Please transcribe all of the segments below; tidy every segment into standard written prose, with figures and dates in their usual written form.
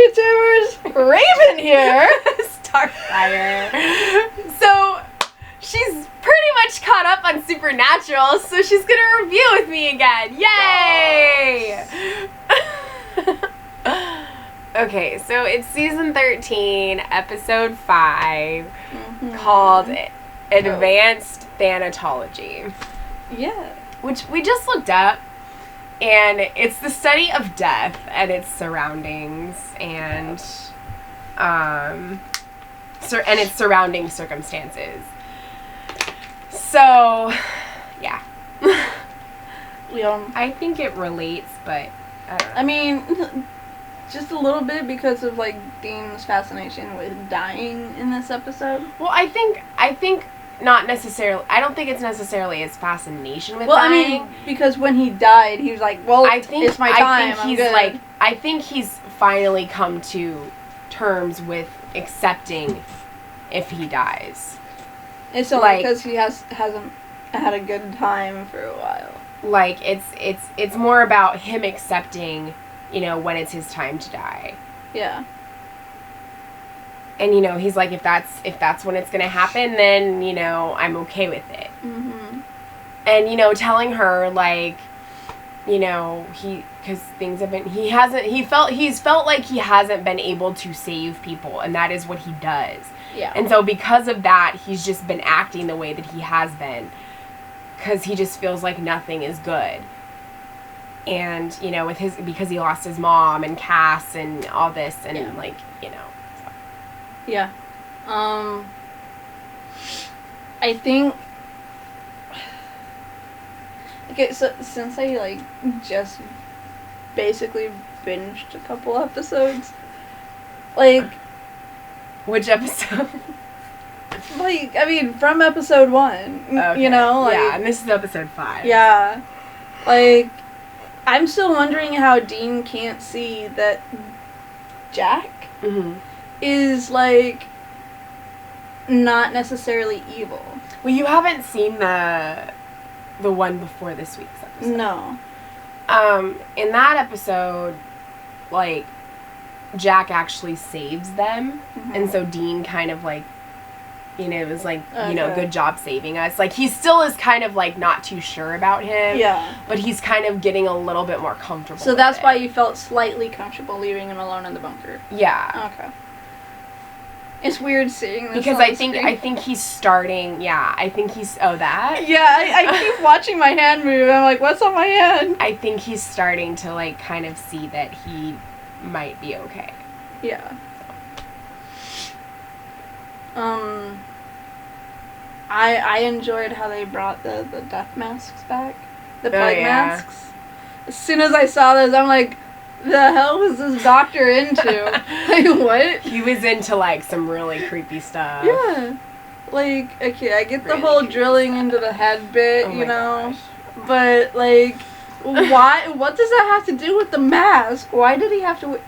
YouTubers? Raven here. Starfire. So, she's pretty much caught up on Supernatural, so she's gonna review with me again. Yay! Okay, so it's season 13, episode 5, called Advanced Thanatology. Yeah. Which we just looked up, and it's the study of death and its surroundings and its surrounding circumstances. So, yeah. I think it relates, but I don't know. I mean, just a little bit because of like Dean's fascination with dying in this episode. Well, I think not necessarily. I don't think it's necessarily his fascination with dying. Well, I mean, because when he died, he was like, "Well, it's my time." I think he's finally come to terms with accepting if he dies. It's only because he hasn't had a good time for a while. Like it's more about him accepting, when it's his time to die. Yeah. And he's like, if that's when it's gonna happen, then I'm okay with it. Mm-hmm. And telling her because things have been he's felt like he hasn't been able to save people, and that is what he does. Yeah. And so because of that, he's just been acting the way that he has been, because he just feels like nothing is good. And because he lost his mom and Cass and all this, and Yeah. I think. Okay, so since I just basically binged a couple episodes, which episode? From episode 1, okay. Yeah, and this is episode 5. Yeah. I'm still wondering how Dean can't see that Jack is, not necessarily evil. Well, you haven't seen the one before this week's episode. No. In that episode, Jack actually saves them, and so Dean kind of was good job saving us. He still is kind of not too sure about him. Yeah. But he's kind of getting a little bit more comfortable. So that's why you felt slightly comfortable leaving him alone in the bunker. Yeah. Okay. It's weird seeing this because on I the think screen. he's starting. Yeah, I think he's that. Yeah, I keep watching my hand move. And I'm like, what's on my hand? I think he's starting to kind of see that he might be okay. Yeah. I enjoyed how they brought the death masks back. The plague masks. As soon as I saw those, I'm like, the hell was this doctor into? What? He was into, some really creepy stuff. Yeah. Okay, I get the whole drilling stuff into the head bit, gosh. But, why? What does that have to do with the mask? Why did he have to...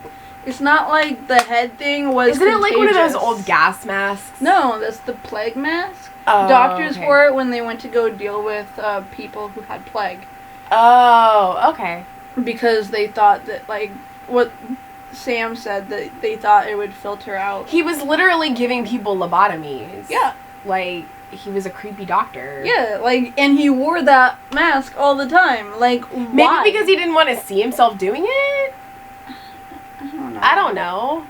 It's not like the head thing was Isn't contagious. it one of those old gas masks? No, that's the plague mask. Oh, Doctors wore it when they went to go deal with people who had plague. Oh, okay. Because they thought that, what Sam said, that they thought it would filter out. He was literally giving people lobotomies. Yeah. He was a creepy doctor. Yeah, and he wore that mask all the time. Why? Maybe because he didn't want to see himself doing it? I don't know.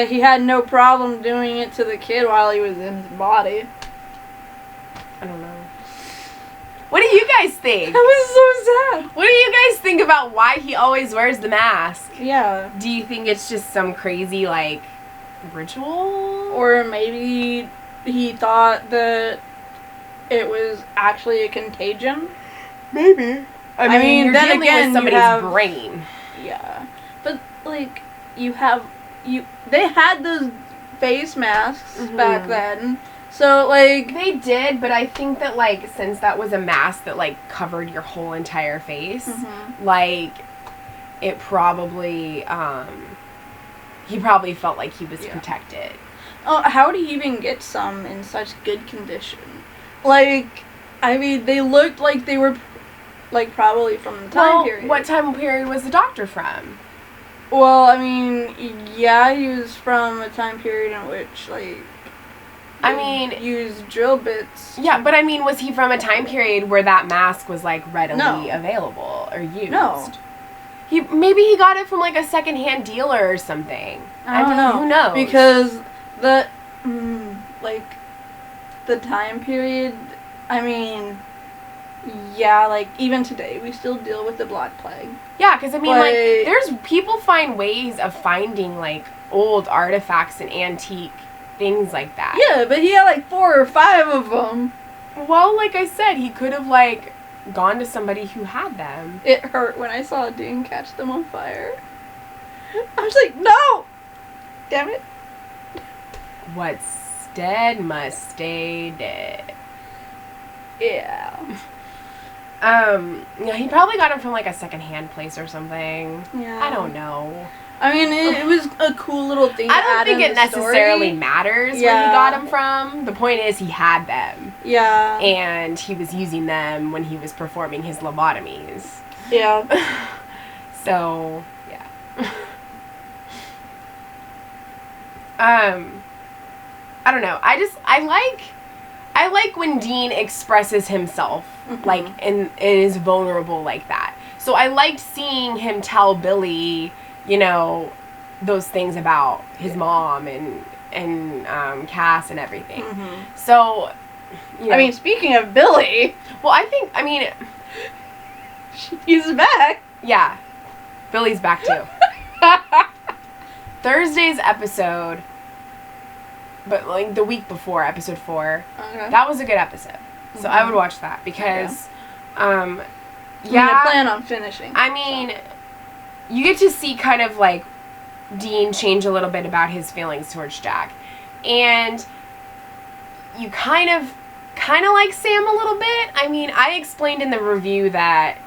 He had no problem doing it to the kid while he was in his body. I don't know. What do you guys think? That was so sad. What do you guys think about why he always wears the mask? Yeah. Do you think it's just some crazy, ritual? Or maybe he thought that it was actually a contagion? Maybe. I mean, you're then dealing again, with somebody's brain. Yeah. But, they had those face masks back then. So, They did, but I think that, since that was a mask that, covered your whole entire face, it probably, he probably felt like he was protected. Oh, how did he even get some in such good condition? They looked like they were, probably from the time period. What time period was the doctor from? Well, I mean, yeah, he was from a time period in which, like, I mean, used drill bits. Yeah, but I mean, was he from a time period where that mask was, like, readily available or used? No. Maybe he got it from, like, a secondhand dealer or something. I don't know. Who knows? Because the time period, I mean, yeah, like, even today, we still deal with the Black Plague. Yeah, because, I mean, like, there's people find ways of finding, like, old artifacts and antique things like that. Yeah, but he had, like, 4 or 5 of them. Well, like I said, he could have, like, gone to somebody who had them. It hurt when I saw Dean catch them on fire. I was like, no! Damn it. What's dead must stay dead. Yeah. Yeah, he probably got them from, like, a secondhand place or something. Yeah. I don't know. I mean, it was a cool little thing to I don't add think in it the necessarily story. matters where he got them from. The point is he had them. Yeah. And he was using them when he was performing his lobotomies. Yeah. So, yeah. I don't know. I like when Dean expresses himself, like, and is vulnerable like that. So I liked seeing him tell Billy, you know, those things about his mom and Cass and everything. So, you know. I mean, speaking of Billy. Well, he's back. Yeah. Billy's back too. Thursday's episode, but like the week before, episode 4, that was a good episode. So I would watch that because, I plan on finishing. I mean, you get to see kind of like Dean change a little bit about his feelings towards Jack. And you kind of like Sam a little bit. I mean, I explained in the review that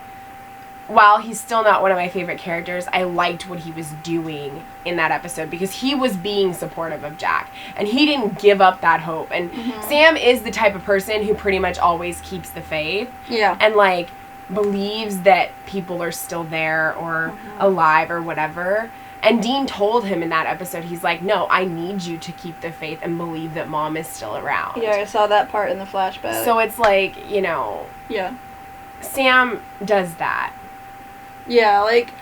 while he's still not one of my favorite characters, I liked what he was doing in that episode because he was being supportive of Jack. And he didn't give up that hope. And Sam is the type of person who pretty much always keeps the faith. Yeah. And, like, believes that people are still there or alive or whatever. And Dean told him in that episode, he's like, no, I need you to keep the faith and believe that Mom is still around. Yeah, I saw that part in the flashback. So it's like, you know. Yeah. Sam does that. Yeah, like,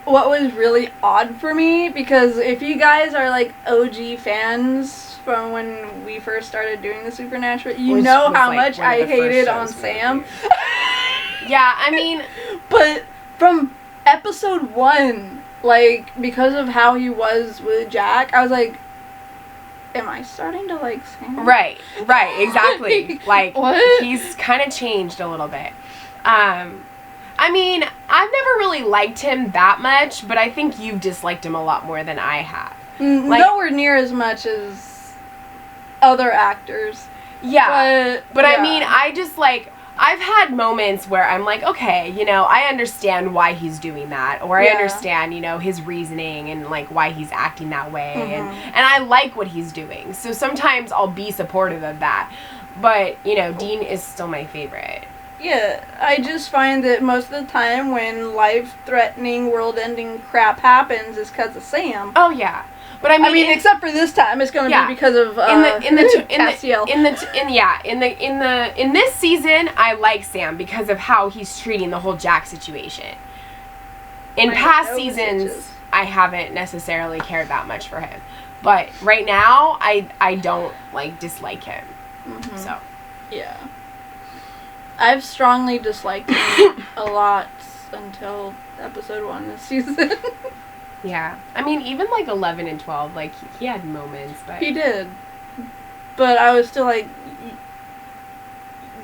what was really odd for me, because if you guys are, like, OG fans from when we first started doing the Supernatural, you know how much I hated on Sam. Yeah, I mean. But from episode 1, like, because of how he was with Jack, I was like, am I starting to like Sam? Right, exactly. Like, what? He's kind of changed a little bit. I mean, I've never really liked him that much, but I think you've disliked him a lot more than I have. Like, nowhere near as much as other actors. Yeah. But yeah. I mean, I just, like, I've had moments where I'm like, okay, you know, I understand why he's doing that, or I understand, you know, his reasoning and, like, why he's acting that way, and I like what he's doing. So sometimes I'll be supportive of that. But, you know, Dean is still my favorite. Yeah, I just find that most of the time when life-threatening, world-ending crap happens is because of Sam. Oh yeah, but I mean, except for this time, it's going to be because of in this season, I like Sam because of how he's treating the whole Jack situation. In past seasons, I haven't necessarily cared that much for him, but right now, I don't like dislike him. So yeah. I've strongly disliked him a lot until episode 1 this season. Yeah. I mean, even, like, 11 and 12, like, he had moments, but... He did. But I was still, like,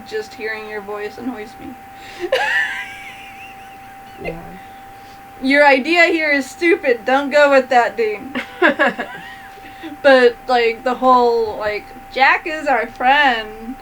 just hearing your voice annoys me. Yeah. Your idea here is stupid. Don't go with that, Dean. But, like, the whole, like, Jack is our friend...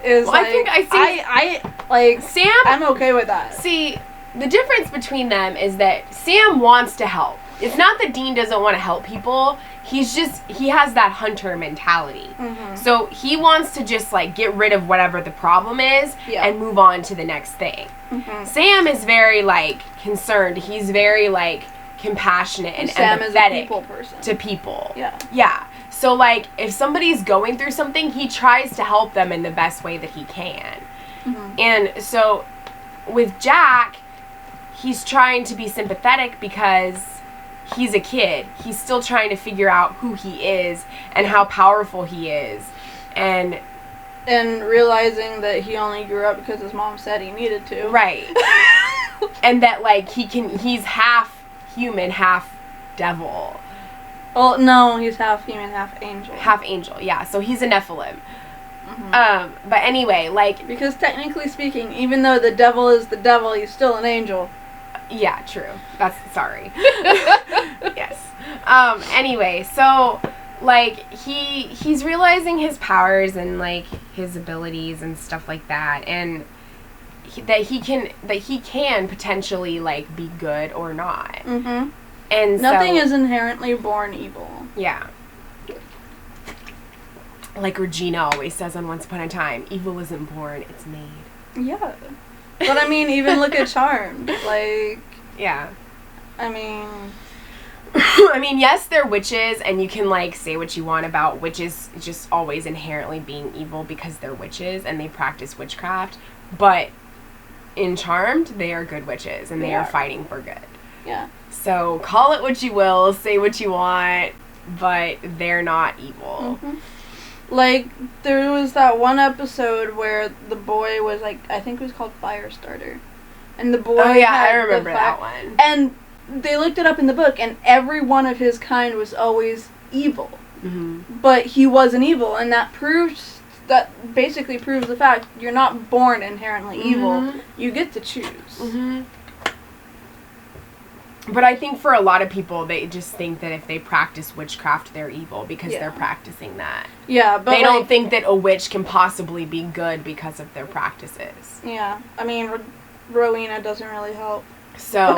is well, like, I think like Sam. I'm okay with that. See, the difference between them is that Sam wants to help. It's not that Dean doesn't want to help people. He has that hunter mentality. Mm-hmm. So he wants to just, like, get rid of whatever the problem is and move on to the next thing. Mm-hmm. Sam is very, like, concerned. He's very, like, compassionate and Sam empathetic is a people person. to people. Yeah. Yeah. So, like, if somebody's going through something, he tries to help them in the best way that he can. Mm-hmm. And so with Jack, he's trying to be sympathetic because he's a kid. He's still trying to figure out who he is and how powerful he is. And realizing that he only grew up because his mom said he needed to. Right. And that, like, he's half human, half devil. Well, no, he's half human, half angel. Half angel, yeah. So he's a Nephilim. Mm-hmm. But anyway, like... Because technically speaking, even though the devil is the devil, he's still an angel. Yeah, true. Sorry. Yes. Anyway, so, like, he's realizing his powers and, like, his abilities and stuff like that, and that he can potentially, like, be good or not. Mm-hmm. And nothing is inherently born evil. Yeah. Like Regina always says on Once Upon a Time, evil isn't born, it's made. Yeah. But I mean, even look at Charmed. Like... Yeah. I mean... I mean, yes, they're witches, and you can, like, say what you want about witches just always inherently being evil because they're witches and they practice witchcraft, but in Charmed, they are good witches, and they are fighting for good. Yeah. So, call it what you will, say what you want, but they're not evil. Mm-hmm. Like, there was that one episode where the boy was, like, I think it was called Firestarter. And the boy I remember that one. And they looked it up in the book, and every one of his kind was always evil. Mm-hmm. But he wasn't evil, and that basically proves the fact you're not born inherently evil. You get to choose. Mm-hmm. But I think for a lot of people, they just think that if they practice witchcraft, they're evil because they're practicing that. Yeah, but they don't think that a witch can possibly be good because of their practices. Yeah, I mean, Rowena doesn't really help. So,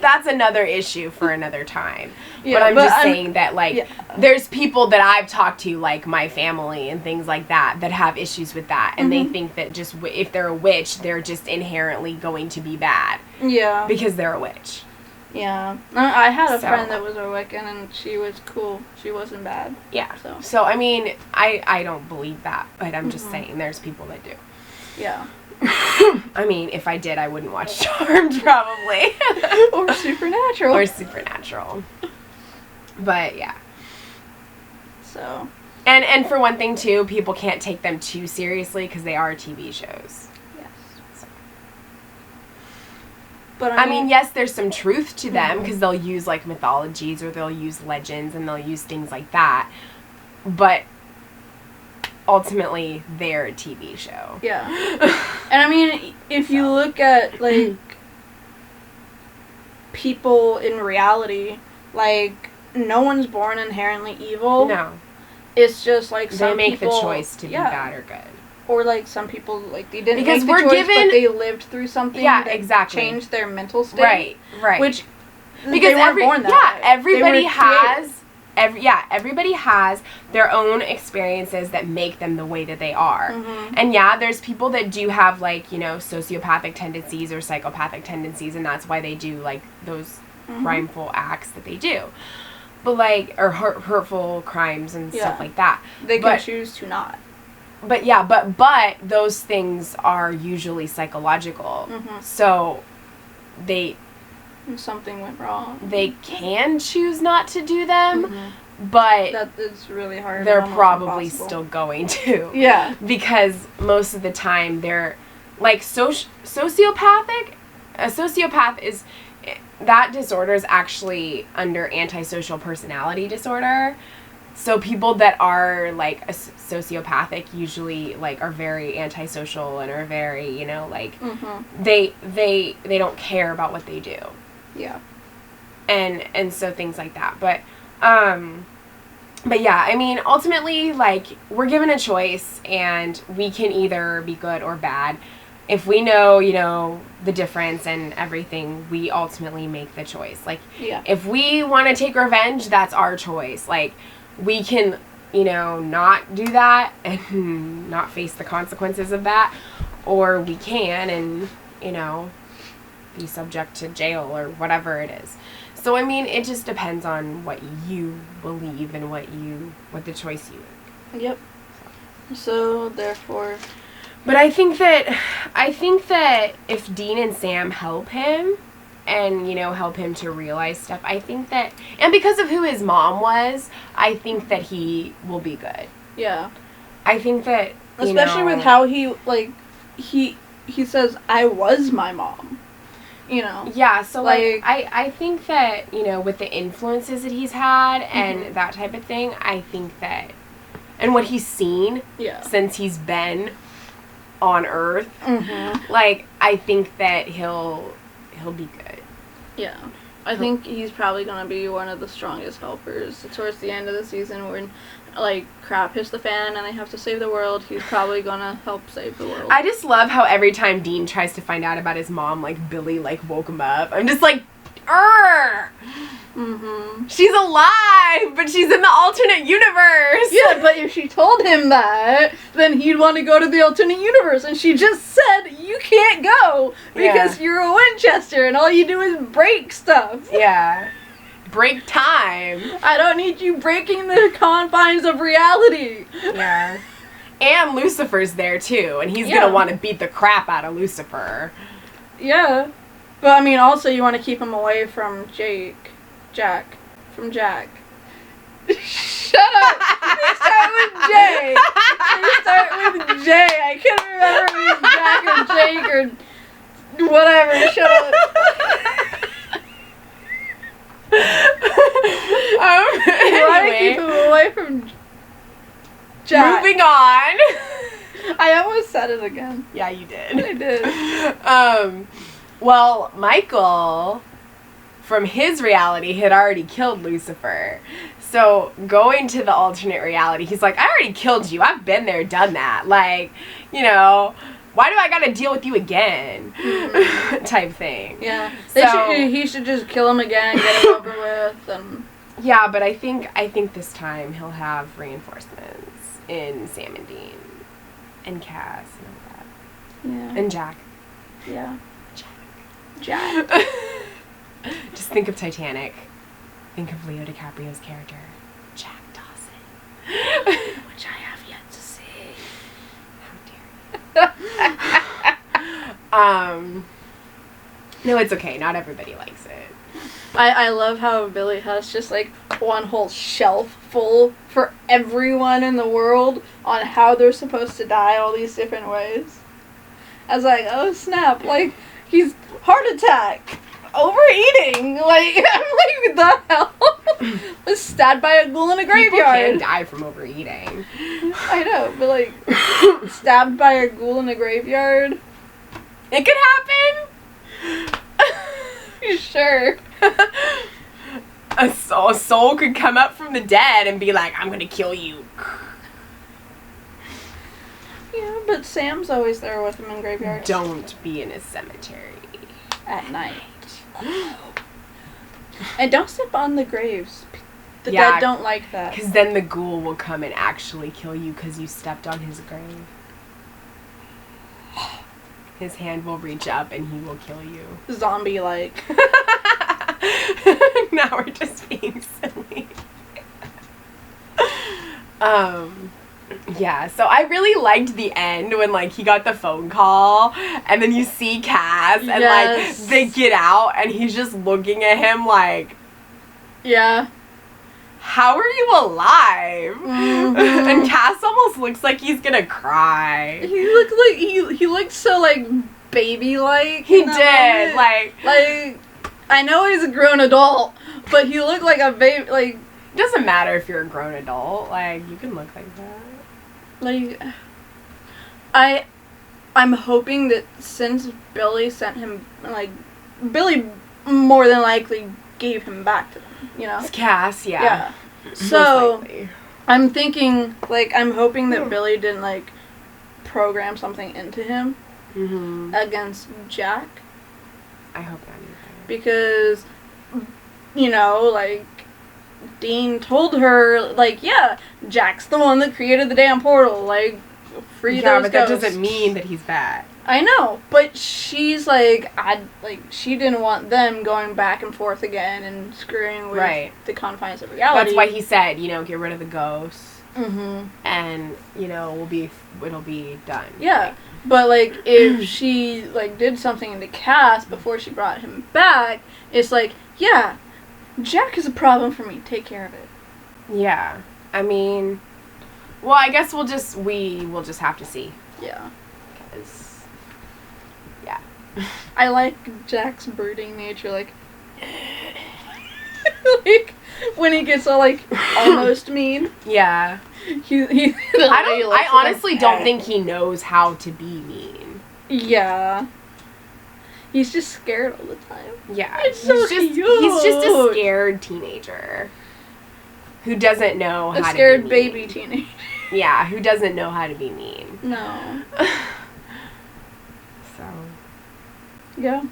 that's another issue for another time. Yeah, but I'm just saying that, like, there's people that I've talked to, like my family and things like that have issues with that. And they think that just if they're a witch, they're just inherently going to be bad. Yeah. Because they're a witch. Yeah. I had a friend that was a Wiccan, and she was cool. She wasn't bad. Yeah. So I mean, I don't believe that, but I'm just saying there's people that do. Yeah. I mean, if I did, I wouldn't watch Charmed, probably. Or Supernatural. But, yeah. So. And for one thing, too, people can't take them too seriously because they are TV shows. But I mean, yes, there's some truth to them because they'll use, like, mythologies or they'll use legends and they'll use things like that. But ultimately, they're a TV show. Yeah. And I mean, if you look at, like, people in reality, like, no one's born inherently evil. No. It's just, like, some people... They make the choice to be bad or good. Or, like, some people, like, they didn't because make the choice, but they lived through something that changed their mental state. Right. Which, because they weren't born that way. Everybody has... everybody has their own experiences that make them the way that they are. Mm-hmm. And yeah, there's people that do have, like, you know, sociopathic tendencies or psychopathic tendencies, and that's why they do, like, those crimeful acts that they do. But, like, or hurtful crimes and stuff like that. They can choose to not. But yeah, but those things are usually psychological. So something went wrong. They can choose not to do them, but that is really hard. They're probably still going to. Yeah. Because most of the time they're like sociopathic. A sociopath is that disorder is actually under antisocial personality disorder. So people that are, like, sociopathic usually, like, are very antisocial and are very, you know, like, they don't care about what they do. Yeah. And so things like that. But yeah, I mean, ultimately, like, we're given a choice, and we can either be good or bad. if we know, you know, the difference and everything, we ultimately make the choice. Like, if we want to take revenge, that's our choice. Like, we can, you know, not do that and not face the consequences of that, or we can and, you know, be subject to jail or whatever it is. So, I mean, it just depends on what you believe and what the choice you make. Yep. So, therefore... But I think that if Dean and Sam help him and, you know, help him to realize stuff, I think that... And because of who his mom was, I think that he will be good. Yeah. I think that, especially with how he, like, he says, I was my mom. You know? Yeah, so, like I think that, you know, with the influences that he's had and that type of thing, I think that... And what he's seen since he's been on Earth, like, I think that he'll be good. Yeah. I think he's probably going to be one of the strongest helpers towards the end of the season when, like, crap hits the fan and they have to save the world. He's probably going to help save the world. I just love how every time Dean tries to find out about his mom, like, Billy, like, woke him up. I'm just like, she's alive, but she's in the alternate universe. Yeah, but if she told him that, then he'd want to go to the alternate universe. And she just said, you can't go because you're a Winchester and all you do is break stuff. Yeah. Break time. I don't need you breaking the confines of reality. Yeah. And Lucifer's there, too. And he's going to want to beat the crap out of Lucifer. Yeah. But, I mean, also you want to keep him away from Jack. Shut up! You start with J. You start with J. I couldn't remember if it was Jack or Jake or whatever. Shut up. You want to keep him away from Jack. Moving on. I almost said it again. Yeah, you did. I did. Well, Michael, from his reality, had already killed Lucifer. So, going to the alternate reality, he's like, I already killed you. I've been there, done that. Like, you know, why do I gotta deal with you again? Type thing. Yeah. He should just kill him again, get it over with, and... Yeah, but I think this time he'll have reinforcements in Sam and Dean. And Cass and all that. Yeah. And Jack. Yeah. Jack. Just think of Titanic. Think of Leo DiCaprio's character, Jack Dawson. Which I have yet to see. How dare you. No, it's okay. Not everybody likes it. I love how Billy has just, like, one whole shelf full for everyone in the world on how they're supposed to die all these different ways. I was like, oh, snap. Like, he's heart attack, overeating. Like, I'm like, the hell? Was stabbed by a ghoul in a graveyard. People can die from overeating. I know, but, like, stabbed by a ghoul in a graveyard? It could happen. You sure? A soul could come up from the dead and be like, I'm gonna kill you. Yeah, but Sam's always there with him in graveyards. Don't be in a cemetery. At night. And don't step on the graves. The dead don't like that. Because then the ghoul will come and actually kill you because you stepped on his grave. His hand will reach up and he will kill you. Zombie-like. Now we're just being silly. Yeah, so I really liked the end when, like, he got the phone call and then you see Cass and, like, they get out and he's just looking at him like, yeah. How are you alive? And Cass almost looks like he's gonna cry. He looked like, he looked so, like, baby-like. He did, like, I know he's a grown adult, but he looked like a baby, like... It doesn't matter if you're a grown adult, like, you can look like that. Like, I'm hoping that since Billy sent him, like, Billy more than likely gave him back to them, you know? It's Cass, yeah. So, I'm thinking, like, I'm hoping that Billy didn't, like, program something into him. against Jack. I hope not either. Because, like, Dean told her, like, yeah, Jack's the one that created the damn portal. Like, free those Yeah, but that ghosts. doesn't mean that he's bad. I know, but she's like, she didn't want them going back and forth again and screwing with the confines of reality. That's why he said, get rid of the ghosts. Mm-hmm. And, it'll be done. Yeah, but, like, if she, like, did something to Cass before she brought him back, it's like, yeah, Jack is a problem for me. Take care of it. Yeah. I mean, well, I guess we'll just have to see. Yeah. Because, yeah. I like Jack's brooding nature, like, like, when he gets all, like, almost mean. Yeah. I honestly don't think he knows how to be mean. Yeah. He's just scared all the time. Yeah. It's so cute. He's just a scared teenager who doesn't know how to be mean. A scared baby teenager. Yeah, who doesn't know how to be mean. No. So. Yeah.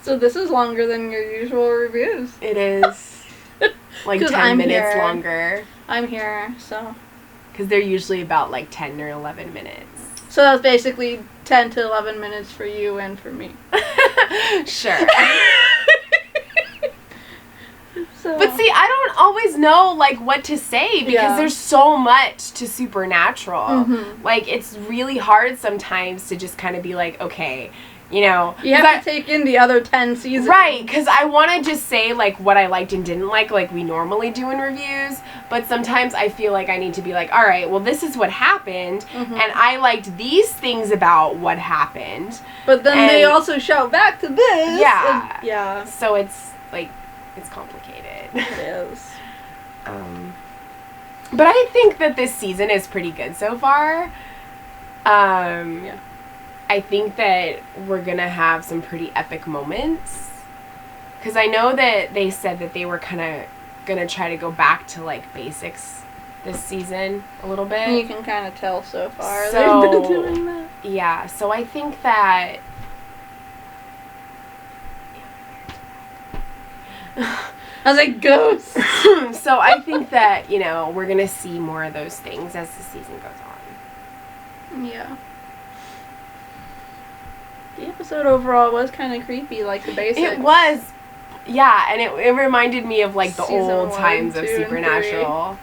So this is longer than your usual reviews. It is. Like 10 minutes longer. I'm here, so. Because they're usually about like 10 or 11 minutes. So that's basically 10 to 11 minutes for you and for me. Sure. So. But see, I don't always know, like, what to say because there's so much to Supernatural. Mm-hmm. Like, it's really hard sometimes to just kind of be like, okay, You have to take in the other 10 seasons. Right, because I want to just say, like, what I liked and didn't like we normally do in reviews, but sometimes I feel like I need to be like, all right, well, this is what happened, and I liked these things about what happened. But then they also shout back to this. Yeah. Yeah. So it's, like, it's complicated. It is. But I think that this season is pretty good so far. Yeah. I think that we're going to have some pretty epic moments. Because I know that they said that they were kind of going to try to go back to, like, basics this season a little bit. You can kind of tell so far they've been doing that. Yeah, so I think that... I was like, ghosts! So I think that, we're going to see more of those things as the season goes on. Yeah. The episode overall was kind of creepy, like the basics. It was. Yeah, and it reminded me of, like, the Season old 1, times of 2, Supernatural.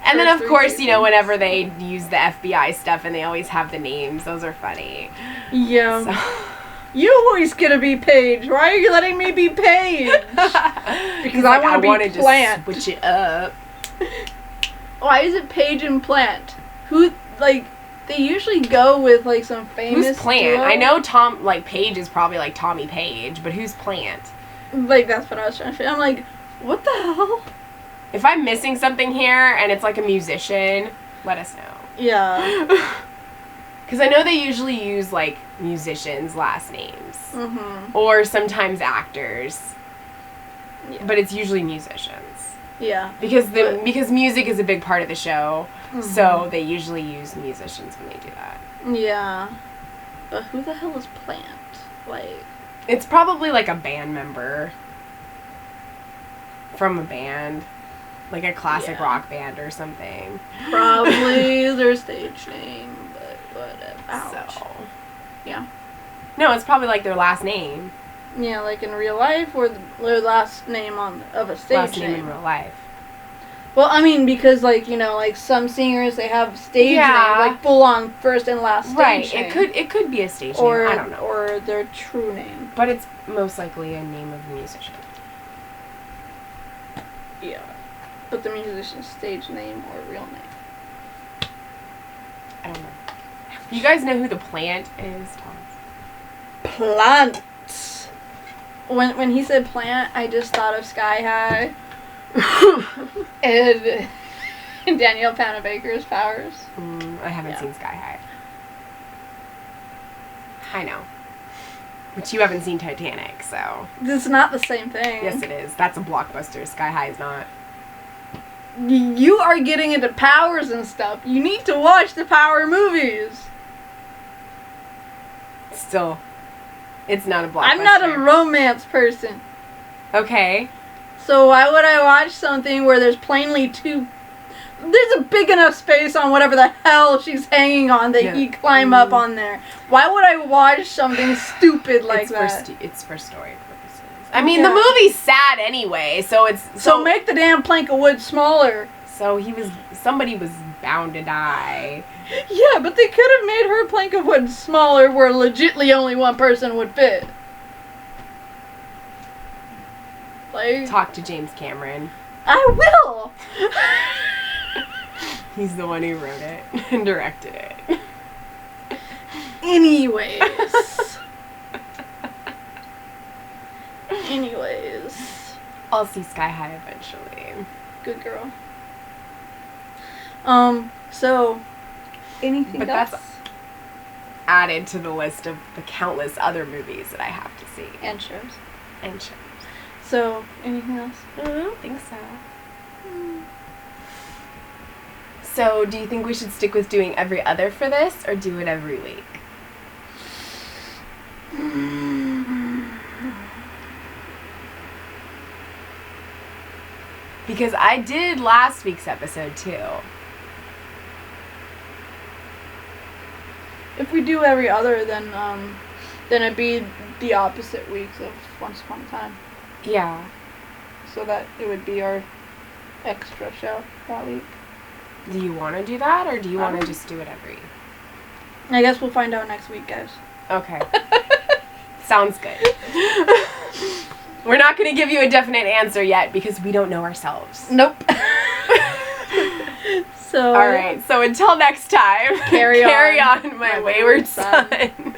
And then, of course, whenever they use the FBI stuff and they always have the names, those are funny. Yeah. So. You always get to be Paige. Why are you letting me be Paige? Because I want to be Plant. To switch it up. Why is it Paige and Plant? Who, like... They usually go with, like, some famous Who's Plant? duo. I know Paige is probably, like, Tommy Page, but who's Plant? Like, that's what I was trying to figure. I'm like, what the hell? If I'm missing something here and it's, like, a musician, let us know. Yeah. Because I know they usually use, like, musicians' last names. Mm-hmm. Or sometimes actors. Yeah. But it's usually musicians. Yeah. Because music is a big part of the show. Mm-hmm. So they usually use musicians when they do that. Yeah. But who the hell is Plant? Like... It's probably, like, a band member. From a band. Like a classic rock band or something. Probably their stage name, but whatever. Ouch. So. Yeah. No, it's probably, like, their last name. Yeah, like in real life, or their last name of a stage last name in real life. Well, I mean, because, like, like, some singers, they have stage names, like, full-on first and last stage name. It could be a stage name, I don't know. Or their true name. But it's most likely a name of a musician. Yeah. But the musician's stage name or real name. I don't know. You guys know who the Plant is, Tom? Plant! When he said Plant, I just thought of Sky High. and Danielle Panabaker's powers. I haven't seen Sky High. I know. But you haven't seen Titanic, so... It's not the same thing. Yes, it is. That's a blockbuster. Sky High is not. You are getting into powers and stuff. You need to watch the Power movies. still, it's not a blockbuster. I'm not a romance person. Okay. So why would I watch something where there's plainly there's a big enough space on whatever the hell she's hanging on that you climb up on there. Why would I watch something stupid like that? It's for story purposes. I mean, the movie's sad anyway, so it's... So make the damn plank of wood smaller. So somebody was bound to die. Yeah, but they could have made her plank of wood smaller where legitly only one person would fit. Like... Talk to James Cameron. I will! He's the one who wrote it and directed it. Anyways. I'll see Sky High eventually. Good girl. So, anything else? That's added to the list of the countless other movies that I have to see. And shows. So, anything else? I don't think so. So, do you think we should stick with doing every other for this, or do it every week? Because I did last week's episode, too. If we do every other, then it'd be the opposite weeks of Once Upon a Time. Yeah. So that it would be our extra show that week. Do you want to do that, or do you want to just do it every? I guess we'll find out next week, guys. Okay. Sounds good. We're not going to give you a definite answer yet because we don't know ourselves. Nope. So. All right. So until next time, carry on, my wayward son.